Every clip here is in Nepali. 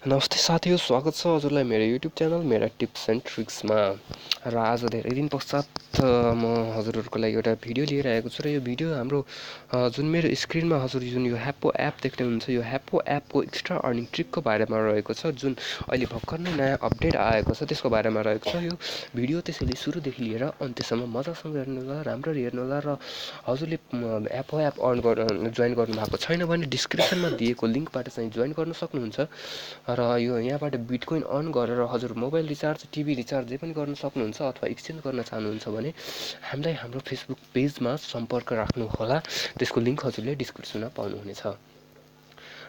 नमस्ते साथीहरू, स्वागत छ हजुरलाई मेरो युट्युब च्यानल मेरा टिप्स एन्ड ट्रिक्समा। र आज धेरै दिन पश्चात म हजुरहरूको लागि एउटा भिडियो लिएर आएको छु। र यो भिडियो हाम्रो जुन मेरो स्क्रिनमा हजुर जुन यो ह्याप्पो एप देख्नुहुन्छ, यो ह्याप्पो एपको एक्स्ट्रा अर्निङ ट्रिकको बारेमा रहेको छ, जुन अहिले भर्खर नै नयाँ अपडेट आएको छ त्यसको बारेमा रहेको छ। यो भिडियो त्यसैले सुरुदेखि लिएर अन्त्यसम्म मजासँग हेर्नु होला, राम्ररी हेर्नु होला। र हजुरले एप जोइन गर्नुभएको छैन भने डिस्क्रिप्सनमा दिएको लिङ्कबाट चाहिँ जोइन गर्न सक्नुहुन्छ। र यो यहाँबाट बिटकोइन अर्न गरेर हजुर मोबाइल रिचार्ज, टिभी रिचार्ज जे पनि गर्न सक्नुहुन्छ। अथवा एक्सचेन्ज गर्न चाहनुहुन्छ भने हामीलाई हाम्रो फेसबुक पेजमा सम्पर्क राख्नुहोला। त्यसको लिङ्क हजुरले डिस्क्रिप्सनमा पाउनुहुनेछ।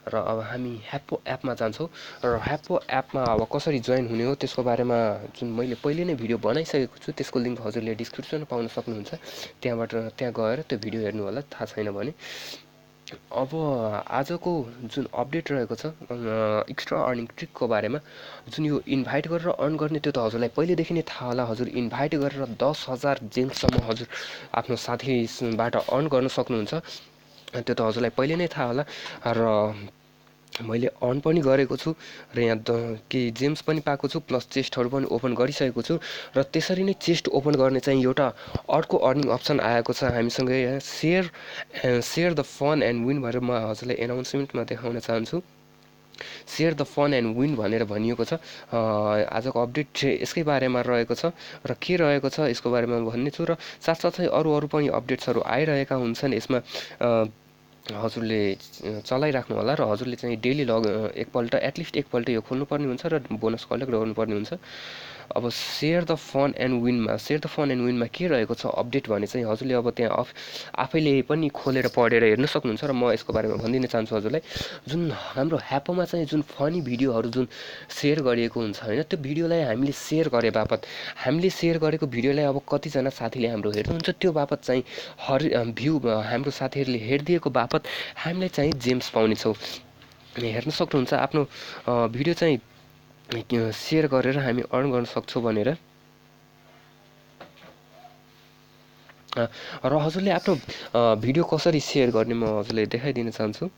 र अब हामी ह्याप्पो एपमा जान्छौँ। र ह्याप्पो एपमा अब कसरी जोइन हुने हो त्यसको बारेमा जुन मैले पहिले नै भिडियो बनाइसकेको छु, त्यसको लिङ्क हजुरले डिस्क्रिप्सनमा पाउन सक्नुहुन्छ। त्यहाँ गएर त्यो भिडियो हेर्नु होला, थाहा छैन भने। अब आजको जुन अपडेट रहेको छ एक्स्ट्रा अर्निङ ट्रिकको बारेमा, जुन यो इन्भाइट गरेर अर्न गर्ने, त्यो त हजुरलाई पहिलेदेखि नै थाहा होला। हजुर इन्भाइट गरेर 10,000 जेम्ससम्म हजुर आफ्नो साथीबाट अर्न गर्न सक्नुहुन्छ। त्यो त हजुरलाई पहिले नै थाहा होला। र मैले अर्न पनि गरेको छु र यहाँ केही जेम्स पनि पाएको छु, प्लस चेस्टहरू पनि ओपन गरिसकेको छु। र त्यसरी नै चेस्ट ओपन गर्ने चाहिँ एउटा अर्को अर्निङ अप्सन आएको छ हामीसँग यहाँ, share the fun and win भनेर म हजुरलाई एनाउन्समेन्टमा देखाउन चाहन्छु। Share the fun and win भनेर भनिएको छ। आजको अपडेट चाहिँ यसकै बारेमा रहेको छ। र के रहेको छ यसको बारेमा भन्ने छु। र साथसाथै अरू पनि अपडेट्सहरू आइरहेका हुन्छन् यसमा। हजुरले चलाइराख्नु होला। र हजुरले चाहिँ डेली एटलिस्ट एकपल्ट यो खोल्नुपर्ने हुन्छ र बोनस कलेक्ट गर्नुपर्ने हुन्छ। अब सेयर द फन एन्ड विनमा के रहेको छ अपडेट भने चाहिँ हजुरले अब त्यहाँ आफैले पनि खोलेर पढेर हेर्न सक्नुहुन्छ। र म यसको बारेमा भनिदिन चाहन्छु हजुरलाई। जुन हाम्रो ह्याप्पोमा चाहिँ जुन फनी भिडियोहरू जुन सेयर गरिएको हुन्छ होइन, त्यो भिडियोलाई हामीले सेयर गरे बापत, हामीले सेयर गरेको भिडियोलाई अब कतिजना साथीले हाम्रो हेर्नुहुन्छ त्यो बापत चाहिँ हाम्रो साथीहरूले हेरिदिएको बापत हामीलाई चाहिँ जेम्स पाउनेछौँ। हेर्न सक्नुहुन्छ आफ्नो भिडियो चाहिँ सेयर गरेर हामी अर्न गर्न सक्छौँ भनेर। र हजुरले आफ्नो भिडियो कसरी सेयर गर्ने म हजुरलाई देखाइदिन चाहन्छु।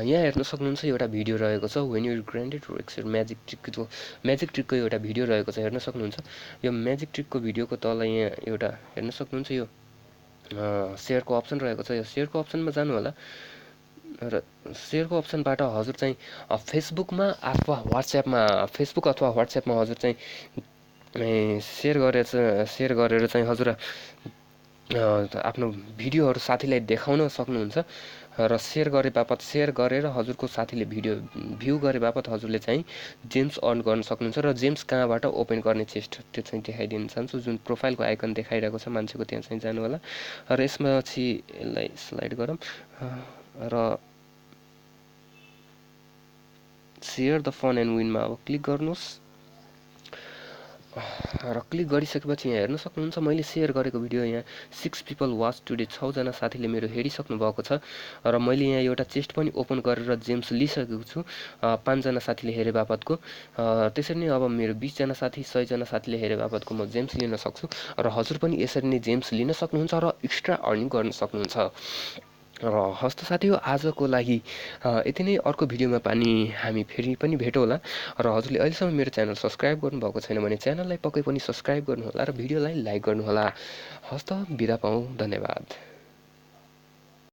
यहाँ हेर्न सक्नुहुन्छ एउटा भिडियो रहेको छ, वेन यु ग्रान्डेड म्याजिक ट्रिकको एउटा भिडियो रहेको छ, हेर्न सक्नुहुन्छ। यो म्याजिक ट्रिकको भिडियोको तल यहाँ एउटा हेर्न सक्नुहुन्छ, यो सेयरको अप्सन रहेको छ। यो सेयरको अप्सनमा जानु होला। र सेयरको अप्सनबाट हजुर चाहिँ फेसबुक अथवा वाट्सएपमा हजुर चाहिँ सेयर गरेर चाहिँ हजुर आफ्नो भिडियोहरू साथीलाई देखाउन सक्नुहुन्छ। र सेयर गरेर हजुरको साथीले भिडियो भ्यू गरे बापत हजुरले चाहिँ जेम्स अर्न गर्न सक्नुहुन्छ। र जेम्स कहाँबाट ओपन गर्ने चेस्ट त्यो चाहिँ देखाइदिन चाहन्छु। जुन प्रोफाइलको आइकन देखाइरहेको छ मान्छेको, त्यहाँ चाहिँ जानु होला। र यसमा चाहिँ यसलाई स्लाइड गरौँ र सेयर द फन एन्ड विनमा अब क्लिक गर्नुहोस्। र क्लिक गरिसकेपछि यहाँ हेर्न सक्नुहुन्छ मैले सेयर गरेको भिडियो यहाँ 6 पिपल वाच टुडे, 6जना साथीले मेरो हेरिसक्नु भएको छ। र मैले यहाँ एउटा चेस्ट पनि ओपन गरेर जेम्स लिइसकेको छु 5जना साथीले हेरे बापतको। त्यसरी नै अब मेरो 20जना साथी, 100जना साथीले हेरे बापतको म जेम्स लिन सक्छु। र हजुर पनि यसरी नै जेम्स लिन सक्नुहुन्छ र एक्स्ट्रा अर्निङ गर्न सक्नुहुन्छ। र हस्त साथी हो, आजको लागि यति नै। अर्को भिडियोमा हामी फेरि पनि भेटौँ होला। र हजुरले अहिलेसम्म मेरो च्यानल सब्सक्राइब गर्नुभएको छैन भने च्यानललाई पक्कै पनि सब्सक्राइब गर्नुहोला र भिडियोलाई लाइक गर्नुहोला। हस्त बिदा पाऊँ, धन्यवाद।